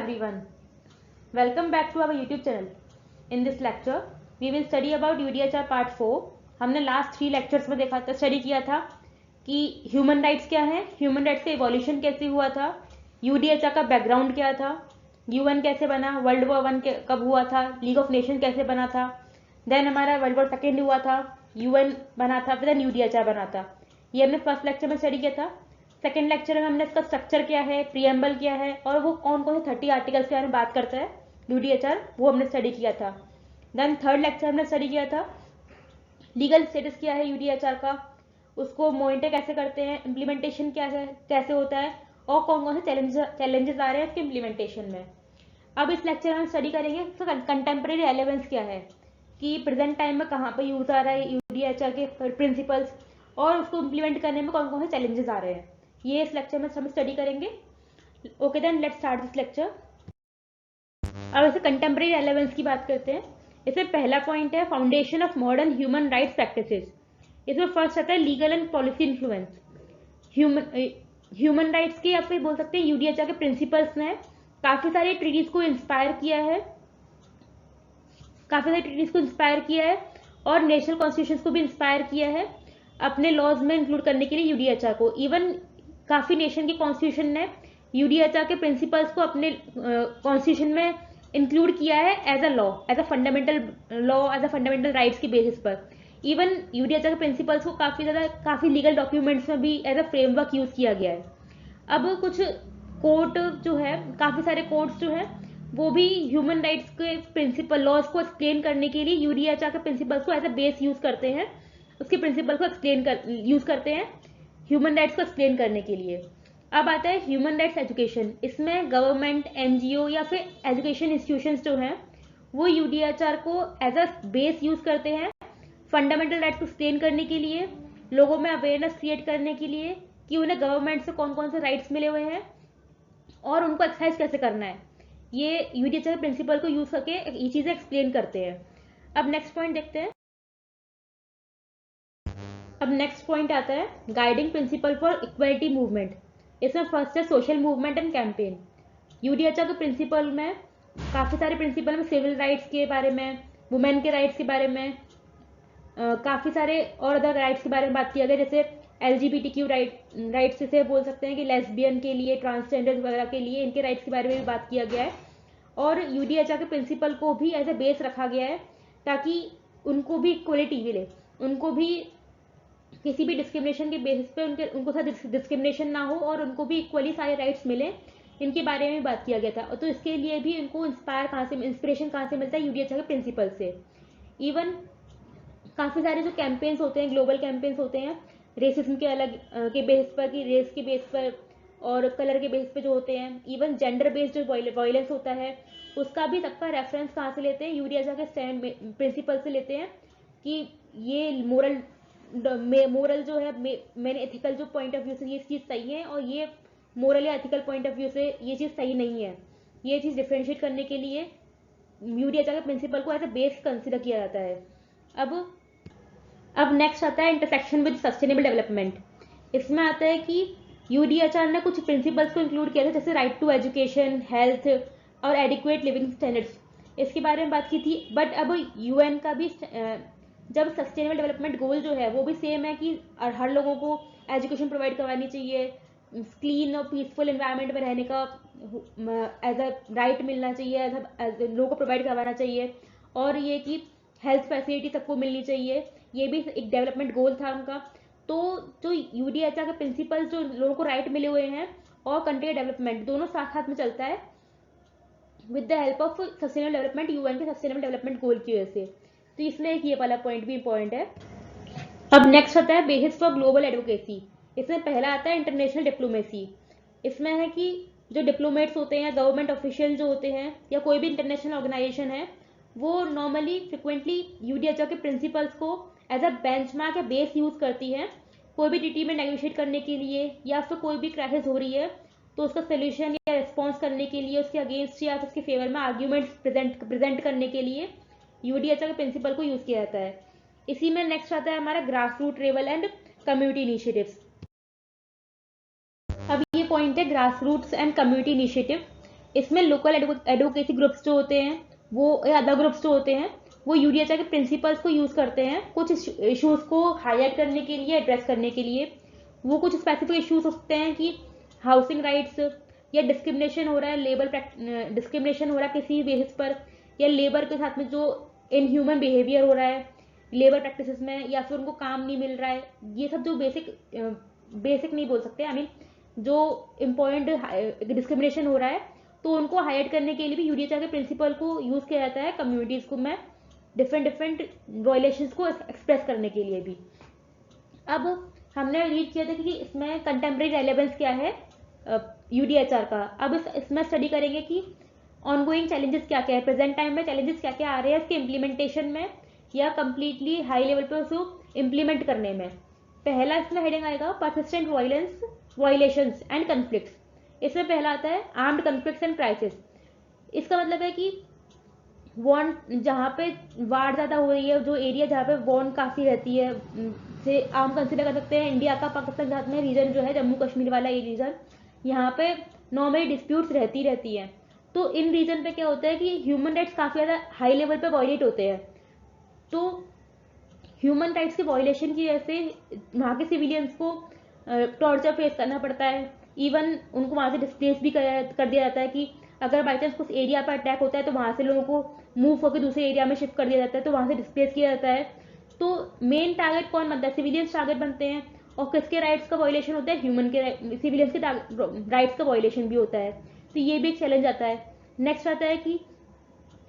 everyone. Welcome back to our YouTube channel. In this lecture, we will study about UDHR Part 4. हमने last 3 lectures में देखा था, study किया था कि ह्यूमन राइट्स क्या है, ह्यूमन राइट्स का इवोल्यूशन कैसे हुआ था, UDHR का बैकग्राउंड क्या था, UN कैसे बना, वर्ल्ड वॉर 1 कब हुआ था, लीग ऑफ नेशन कैसे बना था, देन हमारा वर्ल्ड वॉर 2 हुआ था, UN बना था, फिर देन UDHR बना था. ये हमने फर्स्ट लेक्चर में स्टडी किया था. सेकेंड लेक्चर में हमने इसका स्ट्रक्चर क्या है, प्रीएम्बल क्या है और वो कौन कौन से 30 आर्टिकल्स के बारे में बात करता है UDHR, वो हमने स्टडी किया था. देन थर्ड लेक्चर हमने स्टडी किया था लीगल स्टेटस क्या है UDHR का, उसको मॉनिटर कैसे करते हैं, इम्प्लीमेंटेशन क्या है, कैसे होता है और कौन कौन से चैलेंजेस आ रहे हैं इसके इम्प्लीमेंटेशन में. अब इस लेक्चर में हम स्टडी करेंगे इसका कंटेम्प्रेरी रेलेवेंस क्या है कि प्रेजेंट टाइम में कहाँ पर यूज आ रहा है UDHR के प्रिंसिपल्स और उसको इम्प्लीमेंट करने में कौन कौन से चैलेंजेस आ रहे हैं. ये इस लेक्चर में हम स्टडी करेंगे. Okay then let's start this lecture. अब इसे कंटेम्प्रेरी रेलेवेंस की बात करते हैं. इसमें पहला पॉइंट है foundation of modern human rights practices. इसमें फर्स्ट आता है legal and policy influence. Human rights के या फिर बोल सकते हैं UDHR के प्रिंसिपल्स ने काफी सारे ट्रीटीज को इंस्पायर किया है, और नेशनल कॉन्स्टिट्यूशन को भी इंस्पायर किया है अपने लॉज में इंक्लूड करने के लिए UDHR को. इवन काफी नेशन के कॉन्स्टिट्यूशन ने UDHR के प्रिंसिपल्स को अपने कॉन्स्टिट्यूशन में इंक्लूड किया है as a law, as a fundamental rights की बेसिस पर. इवन UDHR के प्रिंसिपल्स को काफी लीगल डॉक्यूमेंट्स में भी एज अ फ्रेमवर्क यूज किया गया है. अब कुछ कोर्ट जो है, काफी सारे कोर्ट्स जो है वो भी ह्यूमन राइट्स के प्रिंसिपल लॉज को एक्सप्लेन करने के लिए UDHR के प्रिंसिपल्स को एज अ बेस यूज करते हैं, उसके प्रिंसिपल को यूज करते हैं ह्यूमन राइट्स को एक्सप्लेन करने के लिए. अब आता है ह्यूमन राइट्स एजुकेशन. इसमें गवर्नमेंट, NGO या फिर एजुकेशन इंस्टीट्यूशंस जो हैं वो UDHR को एज अ बेस यूज करते हैं फंडामेंटल राइट्स को एक्सप्लेन करने के लिए, लोगों में अवेयरनेस क्रिएट करने के लिए कि उन्हें गवर्नमेंट से कौन कौन से राइट्स मिले हुए हैं और उनको एक्सरसाइज कैसे करना है. ये UDHR प्रिंसिपल को यूज करके ये चीजें एक्सप्लेन करते हैं. अब नेक्स्ट पॉइंट देखते हैं. अब नेक्स्ट पॉइंट आता है guiding principal for equality movement. इसमें फर्स्ट है social movement and campaign. UDHR के प्रिंसिपल में काफी सारे प्रिंसिपल में सिविल राइट्स के बारे में, वुमेन के राइट्स के बारे में, काफी सारे और अदर राइट्स के बारे में बात किया गया, जैसे LGBTQ राइट्स से बोल सकते हैं कि लेस्बियन के लिए, ट्रांसजेंडर वगैरह के लिए इनके राइट्स के बारे में भी बात किया गया है. और UDHR के प्रिंसिपल को भी एज ए बेस रखा गया है ताकि उनको भी इक्वलिटी मिले, उनको भी किसी भी डिस्क्रिमिनेशन के बेसिस पे उनको साथ डिस्क्रिमिनेशन ना हो और उनको भी इक्वली सारे राइट्स मिले, इनके बारे में बात किया गया था. तो इसके लिए भी इनको इंस्पिरेशन कहाँ से मिलता है UDHR के प्रिंसिपल से. इवन काफी सारे जो कैंपेन्स होते हैं, ग्लोबल कैंपेन्स होते हैं रेसिज्म के अलग के बेस पर, कि रेस के बेस पर और कलर के बेस पे जो होते हैं, इवन जेंडर बेस्ड जो वायलेंस होता है उसका भी सबका रेफरेंस कहाँ से लेते हैं, UDHR के स्टैंड प्रिंसिपल से लेते हैं कि ये मोरल जो है, मैंने एथिकल जो पॉइंट ऑफ व्यू से ये चीज़ सही है और ये मोरल या एथिकल पॉइंट ऑफ व्यू से ये चीज़ सही नहीं है. ये चीज़ डिफ्रेंशिएट करने के लिए UDHR के प्रिंसिपल को एज अ बेस कंसिडर किया जाता है. अब नेक्स्ट आता है इंटरसेक्शन विद सस्टेनेबल डेवलपमेंट. इसमें आता है कि UDHR ने कुछ प्रिंसिपल्स को इंक्लूड किया था, जैसे राइट टू एजुकेशन, हेल्थ और एडिक्वेट लिविंग स्टैंडर्ड्स. इसके बारे में बात की थी. बट अब UN का भी जब सस्टेनेबल डेवलपमेंट गोल जो है वो भी सेम है कि हर लोगों को एजुकेशन प्रोवाइड करवानी चाहिए, क्लीन और पीसफुल एनवायरनमेंट में रहने का एज अ राइट मिलना चाहिए, एज लोगों को प्रोवाइड करवाना चाहिए, और ये कि हेल्थ फैसिलिटी सबको मिलनी चाहिए. ये भी एक डेवलपमेंट गोल था उनका. तो जो UDHR के प्रिंसिपल जो लोगों को राइट मिले हुए हैं और कंट्री डेवलपमेंट दोनों साथ साथ में चलता है with the help of sustainable development, UN के सस्टेनेबल डेवलपमेंट गोल की वजह से. तो इसमें एक ये वाला पॉइंट भी इंपॉर्टेंट है. अब नेक्स्ट आता है बेसिस फॉर ग्लोबल एडवोकेसी. इसमें पहला आता है इंटरनेशनल डिप्लोमेसी. इसमें है कि जो डिप्लोमेट्स होते हैं, गवर्नमेंट ऑफिशियल जो होते हैं या कोई भी इंटरनेशनल ऑर्गेनाइजेशन है, वो नॉर्मली फ्रिक्वेंटली UDHR के प्रिंसिपल्स को एज अ बेंचमार्क या बेस यूज करती है कोई भी ट्रीटी में नेगोशिएट करने के लिए, या फिर कोई भी क्राइसिस हो रही है तो उसका सोल्यूशन या रिस्पॉन्स करने के लिए, उसके अगेंस्ट या उसके फेवर में आर्ग्यूमेंट्स प्रेजेंट करने के लिए UDHR के प्रिंसिपल को यूज किया जाता है. इसी में नेक्स्ट आता है हमारा grass root level and community initiatives. अब ये पॉइंट है grass roots and community initiative. इसमें लोकल एडवोकेसी ग्रुप्स जो होते हैं वो या अदर ग्रुप्स जो होते हैं वो यूडीएचआर के प्रिंसिपल्स को यूज करते हैं कुछ इश्यूज को हाईलाइट करने के लिए, एड्रेस करने के लिए। वो कुछ स्पेसिफिक इश्यूज होते हैं कि हाउसिंग राइट्स, या डिस्क्रिमिनेशन हो रहा है, डिस्क्रिमिनेशन हो रहा है किसी बेसिस पर, या लेबर के साथ में जो इनह्यूमन बिहेवियर हो रहा है लेबर प्रैक्टिसेस में, या फिर उनको काम नहीं मिल रहा है। ये सब जो बेसिक नहीं बोल सकते, आई मीन जो इम्पोर्टेंट डिस्क्रिमिनेशन हो रहा है, तो उनको हाईलाइट करने के लिए भी यूडीएचआर के प्रिंसिपल को यूज किया जाता है कम्युनिटीज को में डिफरेंट वायलेशंस को एक्सप्रेस करने के लिए भी। अब हमने रीड किया था कि इसमें कंटेम्प्रेरी रेलेवेंस क्या है यूडीएचआर का। अब इसमें स्टडी करेंगे कि ऑनगोइंग चैलेंजेस क्या क्या है, प्रेजेंट टाइम में चैलेंजेस क्या क्या आ रहे हैं इसके इम्प्लीमेंटेशन में या कंप्लीटली हाई लेवल पे उसको इम्प्लीमेंट करने में। पहला इसमें हेडिंग आएगा परसिस्टेंट वायलेशंस एंड कन्फ्लिक्ट्स। इसमें पहला आता है आर्म्ड कन्फ्लिक्ट्स एंड क्राइसिस। इसका मतलब है कि वॉन जहाँ पे वार ज़्यादा हो रही है, जो एरिया जहाँ पे वॉन काफ़ी रहती है, से आम कंसिडर कर सकते हैं इंडिया का पाकिस्तान के साथ में रीजन जो है जम्मू कश्मीर वाला ये रीजन, यहाँ पे नॉर्मली डिस्प्यूट्स रहती हैं। तो इन रीजन पे क्या होता है कि ह्यूमन राइट्स काफ़ी ज़्यादा हाई लेवल पे वायलेट होते हैं। तो ह्यूमन राइट्स के वायलेशन की वजह से वहाँ के सिविलियंस को टॉर्चर फेस करना पड़ता है। इवन उनको वहाँ से डिस्प्लेस भी कर दिया जाता है कि अगर बाई चांस कुछ एरिया पर अटैक होता है तो वहाँ से लोगों को मूव होकर दूसरे एरिया में शिफ्ट कर दिया जाता है, तो वहाँ से डिस्प्लेस किया जाता है। तो मेन टारगेट कौन बनता है? सिविलियंस टारगेट बनते हैं। और किसके राइट्स का वायलेशन होता है? ह्यूमन के, सिविलियंस के राइट्स का वायलेशन भी होता है। तो ये भी एक चैलेंज आता है। नेक्स्ट आता है कि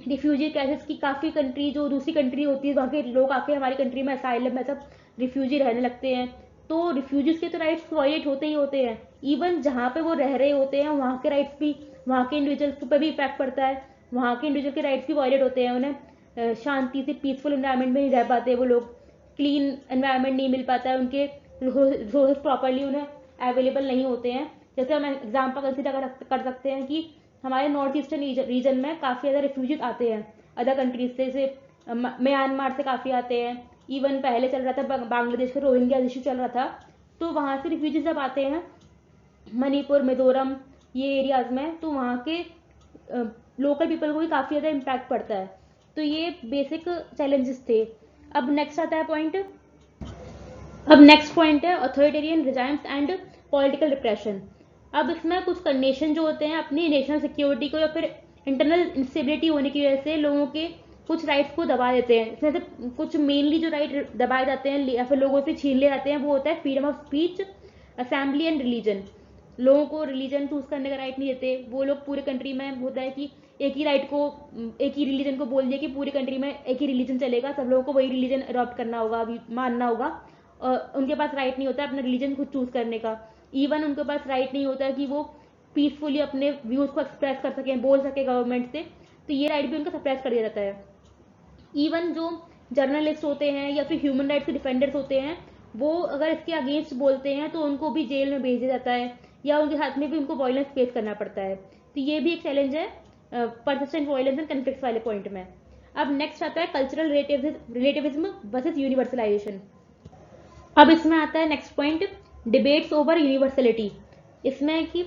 रिफ्यूजी क्राइसिस की काफ़ी कंट्री जो दूसरी कंट्री होती है वहाँ के लोग आके हमारी कंट्री में असाइलम में सब रिफ्यूजी रहने लगते हैं, तो रिफ्यूजीज के तो राइट्स वायलेट होते ही होते हैं। इवन जहाँ पे वो रह रहे होते हैं वहाँ के राइट्स भी, वहाँ के इंडिविजुअल्स पर भी इफेक्ट पड़ता है। वहाँ के इंडिविजुअल के राइट्स भी वायलेट होते हैं। उन्हें शांति से पीसफुल इन्वायरमेंट में नहीं रह पाते वो लोग, क्लीन एनवायरनमेंट नहीं मिल पाता है, उनके रिसोर्सेज प्रॉपरली उन्हें अवेलेबल नहीं होते हैं। जैसे हम एग्जाम्पल कंसिडर कर सकते हैं कि हमारे नॉर्थ ईस्टर्न रीजन में काफ़ी ज़्यादा रिफ्यूजीज आते हैं अदर कंट्रीज से, जैसे म्यांमार से काफ़ी आते हैं। इवन पहले चल रहा था बांग्लादेश का रोहिंग्या इशू चल रहा था, तो वहाँ से रिफ्यूजीज जब आते हैं मणिपुर, मिजोरम ये एरियाज में, तो वहाँ के लोकल पीपल को भी काफ़ी ज़्यादा इम्पैक्ट पड़ता है। तो ये बेसिक चैलेंजेस थे। अब नेक्स्ट आता है पॉइंट, अब नेक्स्ट पॉइंट है authoritarian regimes and political repression. अब इसमें कुछ कंडीशन जो होते हैं अपनी नेशनल सिक्योरिटी को या फिर इंटरनल इंस्टेबिलिटी होने की वजह से लोगों के कुछ राइट्स को दबा देते हैं। इसमें से कुछ मेनली जो राइट दबाए जाते हैं या फिर लोगों से छीन ले जाते हैं वो होता है freedom of speech, assembly and religion. लोगों को रिलीजन चूज करने का राइट नहीं देते। वो लोग पूरे कंट्री में होता है कि एक ही रिलीजन को बोल दिया कि पूरी कंट्री में एक ही रिलीजन चलेगा, सब लोगों को वही रिलीजन अडॉप्ट करना होगा, मानना होगा। उनके पास राइट नहीं होता अपना रिलीजन खुद चूज करने का। इवन उनके पास राइट नहीं होता कि वो पीसफुली अपने व्यूज को एक्सप्रेस कर सकें, बोल सके गवर्नमेंट से, तो ये राइट भी उनका सप्रेस कर दिया जाता है। इवन जो जर्नलिस्ट होते हैं या फिर ह्यूमन राइट्स के डिफेंडर्स होते हैं, वो अगर इसके अगेंस्ट बोलते हैं तो उनको भी जेल में भेज दिया जाता है या उनके साथ में भी उनको वायलेंस फेस करना पड़ता है। तो ये भी एक चैलेंज है परसिस्टेंट वायलेंस एंड कन्फ्लिक्ट्स वाले पॉइंट में। अब नेक्स्ट आता है कल्चरल रिलेटिविज्म वर्सेस यूनिवर्सलाइजेशन। अब इसमें आता है next point debates over universality. इसमें कि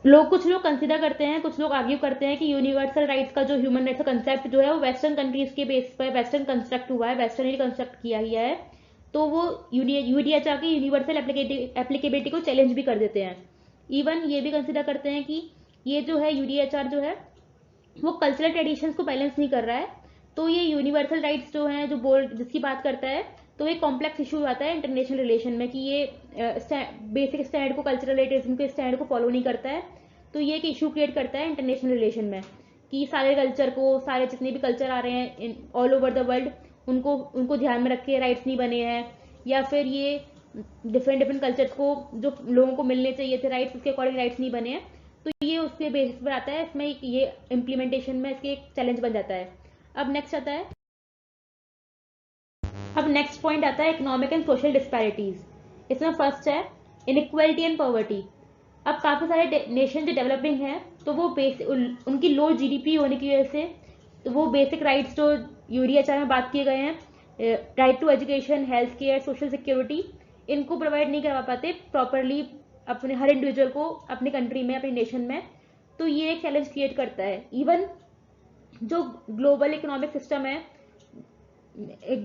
कुछ लोग कंसिडर करते हैं, कुछ लोग आर्ग्यू करते हैं कि यूनिवर्सल राइट्स का जो ह्यूमन राइट्स का कंसेप्ट जो है वो वेस्टर्न कंट्रीज के बेस पर वेस्टर्न कंस्ट्रक्ट हुआ है, वेस्टर्नली कंस्ट्रक्ट किया गया है। तो वो यूडीएचआर की यूनिवर्सल एप्लीकेबिलिटी को चैलेंज भी कर देते हैं। इवन ये भी कंसिडर करते हैं कि ये जो है यूडीएचआर जो है वो कल्चरल ट्रेडिशंस को बैलेंस नहीं कर रहा है। तो ये यूनिवर्सल राइट्स जो है जिसकी बात करता है, तो एक कॉम्प्लेक्स इशू आता है इंटरनेशनल रिलेशन में कि ये बेसिक स्टैंडर्ड को, कल्चरल रिलेटिविज्म के स्टैंडर्ड को फॉलो नहीं करता है। तो ये एक इशू क्रिएट करता है इंटरनेशनल रिलेशन में कि सारे कल्चर को, सारे जितने भी कल्चर आ रहे हैं ऑल ओवर द वर्ल्ड, उनको ध्यान में रख के राइट्स नहीं बने हैं, या फिर ये डिफरेंट कल्चर्स को जो लोगों को मिलने चाहिए थे राइट्स, उसके अकॉर्डिंग राइट्स नहीं बने हैं। तो ये उसके बेसिस पर आता है। इसमें ये इम्प्लीमेंटेशन में इसके एक चैलेंज बन जाता है। अब नेक्स्ट आता है, अब नेक्स्ट पॉइंट आता है इकोनॉमिक एंड सोशल डिस्पैरिटीज। इसमें फर्स्ट है इनइक्वालिटी एंड पॉवर्टी। अब काफ़ी सारे नेशन जो डेवलपिंग हैं तो वो उनकी लो जीडीपी होने की वजह से तो वो बेसिक राइट्स जो यूडीएचआर में बात किए गए हैं, right to education, health care, social security, इनको प्रोवाइड नहीं करवा पाते प्रॉपरली अपने हर इंडिविजुअल को अपनी कंट्री में, अपने नेशन में। तो ये एक चैलेंज क्रिएट करता है। इवन जो ग्लोबल इकोनॉमिक सिस्टम है,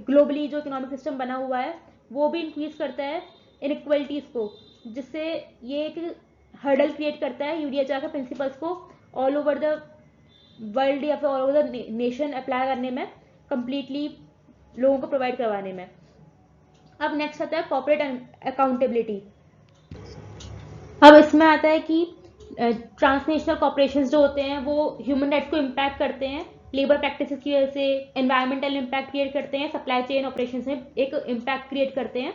ग्लोबली जो इकोनॉमिक सिस्टम बना हुआ है, वो भी इंक्रीज करता है इनइक्वलिटीज को, जिससे ये एक हर्डल क्रिएट करता है यूडीएचआर के प्रिंसिपल्स को ऑल ओवर द वर्ल्ड या फिर all over the nation apply करने में, कंप्लीटली लोगों को प्रोवाइड करवाने में। अब नेक्स्ट आता है कॉर्पोरेट अकाउंटेबिलिटी। अब इसमें आता है कि ट्रांसनेशनल कॉर्पोरेशंस जो होते हैं वो ह्यूमन राइट्स को इम्पैक्ट करते हैं, लेबर प्रैक्टिसेस की वजह से एनवायरमेंटल इम्पैक्ट क्रिएट करते हैं, सप्लाई चेन ऑपरेशंस में एक इम्पैक्ट क्रिएट करते हैं।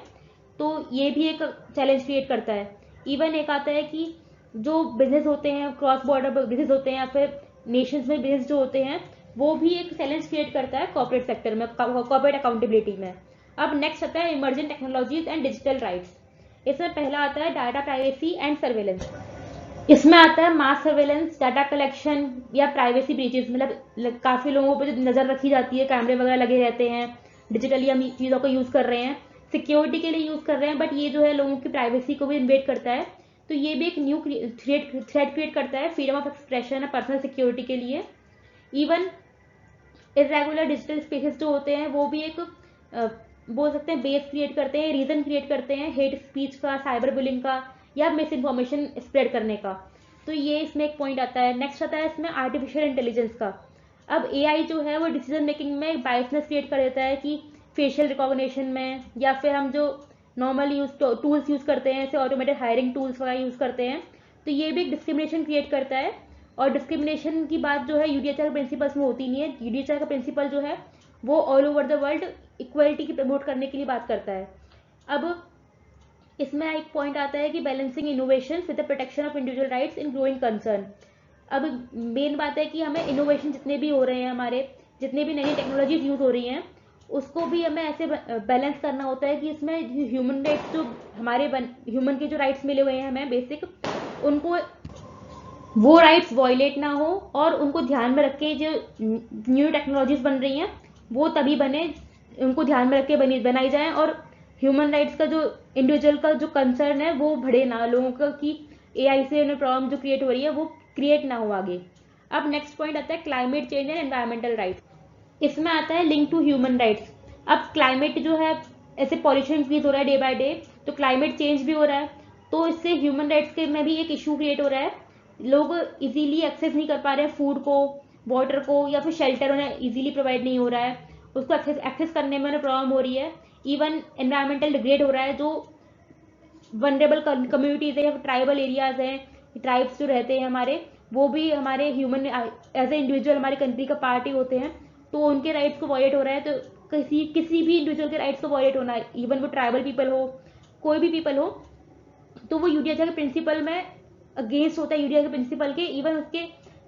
तो ये भी एक चैलेंज क्रिएट करता है। इवन एक आता है कि जो बिजनेस होते हैं, क्रॉस बॉर्डर बिजनेस होते हैं या फिर नेशंस में बिजनेस जो होते हैं, वो भी एक चैलेंज क्रिएट करता है कॉर्पोरेट सेक्टर में, कॉर्पोरेट अकाउंटेबिलिटी में। अब नेक्स्ट आता है emerging technologies and digital rights. इसमें पहला आता है डाटा प्राइवेसी एंड सर्वेलेंस। इसमें आता है मास सर्वेलेंस, डाटा कलेक्शन या प्राइवेसी ब्रीचेस, मतलब काफी लोगों पर नजर रखी जाती है, कैमरे वगैरह लगे रहते हैं, डिजिटली हम चीजों को यूज कर रहे हैं, सिक्योरिटी के लिए यूज कर रहे हैं, बट ये जो है लोगों की प्राइवेसी को भी इन्वेड करता है। तो ये भी एक न्यू थ्रेट क्रिएट करता है फ्रीडम ऑफ एक्सप्रेशन और पर्सनल सिक्योरिटी के लिए। इवन इरेगुलर डिजिटल स्पेसेस जो होते हैं वो भी एक बोल सकते हैं बेस क्रिएट करते हैं, रीजन क्रिएट करते हैं हेट स्पीच का, साइबर बुलिंग का या मिस इन्फॉर्मेशन स्प्रेड करने का। तो ये इसमें एक पॉइंट आता है। नेक्स्ट आता है इसमें आर्टिफिशियल इंटेलिजेंस का। अब एआई जो है वो डिसीजन मेकिंग में बायसनेस क्रिएट कर देता है कि फेशियल रिकॉग्निशन में, या फिर हम जो नॉर्मल टूल्स यूज करते हैं, जैसे ऑटोमेटेड हायरिंग टूल्स वगैरह यूज करते हैं, तो ये भी एक डिस्क्रिमिनेशन क्रिएट करता है। और डिस्क्रिमिनेशन की बात जो है यूडीएचआर के प्रिंसिपल्स में होती नहीं है। यूडीएचआर का प्रिंसिपल जो है वो all over the world equality की प्रमोट करने के लिए बात करता है। अब इसमें एक पॉइंट आता है कि balancing innovation with the protection of individual rights in growing concern. अब मेन बात है कि हमें इनोवेशन जितने भी हो रहे हैं, हमारे जितने भी नई टेक्नोलॉजीज यूज हो रही हैं, उसको भी हमें ऐसे बैलेंस करना होता है कि इसमें ह्यूमन राइट्स जो हमारे ह्यूमन के जो राइट्स मिले हुए हैं हमें बेसिक, उनको वो राइट्स वायलेट ना हो, और उनको ध्यान में रख के जो न्यू टेक्नोलॉजीज बन रही हैं वो तभी बने, उनको ध्यान में रख के बनाई जाए, और ह्यूमन राइट्स का जो इंडिविजुअल का जो कंसर्न है वो बढ़े ना लोगों का, कि एआई से उन्हें प्रॉब्लम जो क्रिएट हो रही है वो क्रिएट ना हो आगे। अब नेक्स्ट पॉइंट आता है climate change and environmental rights. इसमें आता है लिंक टू ह्यूमन राइट्स। अब क्लाइमेट जो है, ऐसे पॉल्यूशन इंक्रीज हो रहा है डे बाय डे, तो क्लाइमेट चेंज भी हो रहा है, तो इससे ह्यूमन राइट्स के में भी एक इशू क्रिएट हो रहा है। लोग इजीली एक्सेस नहीं कर पा रहे हैं फूड को, वाटर को, या फिर शेल्टर उन्हें इजीली प्रोवाइड नहीं हो रहा है, उसको एक्सेस करने में उन्हें प्रॉब्लम हो रही है। इवन एनवायरमेंटल डिग्रेड हो रहा है, जो वनरेबल कम्युनिटीज है या ट्राइबल एरियाज हैं, ट्राइब्स जो रहते हैं हमारे, वो भी हमारे ह्यूमन एज ए इंडिविजुअल हमारी कंट्री का पार्ट ही होते हैं, तो उनके राइट्स को वायलेट हो रहा है। तो किसी भी इंडिविजुअल के राइट्स को वायलेट होना है, इवन वो ट्राइबल पीपल हो, कोई भी पीपल हो, तो वो यूडीएचआर के प्रिंसिपल में अगेंस्ट होता है, यूडीएचआर के प्रिंसिपल के, इवन उसके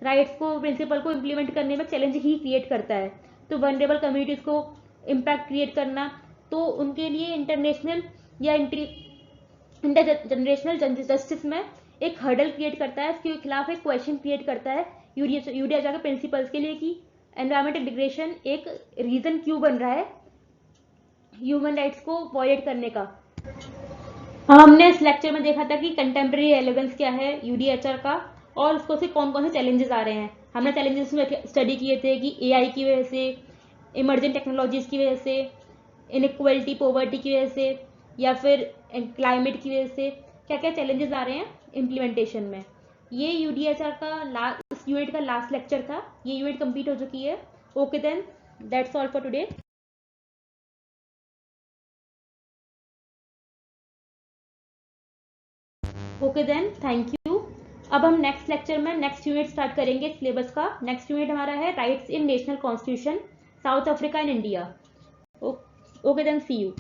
राइट्स को, प्रिंसिपल को इम्प्लीमेंट करने में चैलेंज ही क्रिएट करता है। तो वनरेबल कम्युनिटीज को इम्पैक्ट क्रिएट करना, तो उनके लिए इंटरनेशनल या इंटरजनरेशनल जस्टिस में एक हर्डल क्रिएट करता है, इसके खिलाफ एक क्वेश्चन क्रिएट करता है यूडीएचआर के प्रिंसिपल्स के लिए कि एनवायरमेंटल डिग्रेडेशन एक रीजन क्यों बन रहा है ह्यूमन राइट्स को वायलेट करने का। हमने इस लेक्चर में देखा था कि कंटेम्प्रेरी रेलेवेंस क्या है यूडीएचआर का, और उसको से कौन कौन से चैलेंजेस आ रहे हैं। हमने चैलेंजेस में स्टडी किए थे कि एआई की वजह से, इमर्जिंग टेक्नोलॉजीज की वजह से, इनइक्वलिटी पॉवर्टी की वजह से, या फिर क्लाइमेट की वजह से क्या क्या चैलेंजेस आ रहे हैं इम्प्लीमेंटेशन में। ये यूडीएचआर का इस यूनिट का लास्ट लेक्चर था। ये यूनिट कंप्लीट हो चुकी है। Okay then, that's all for today. Okay then, thank you. अब हम नेक्स्ट लेक्चर में नेक्स्ट यूनिट स्टार्ट करेंगे सिलेबस का। नेक्स्ट यूनिट हमारा है rights in national constitution, South Africa and India. Okay then, see you.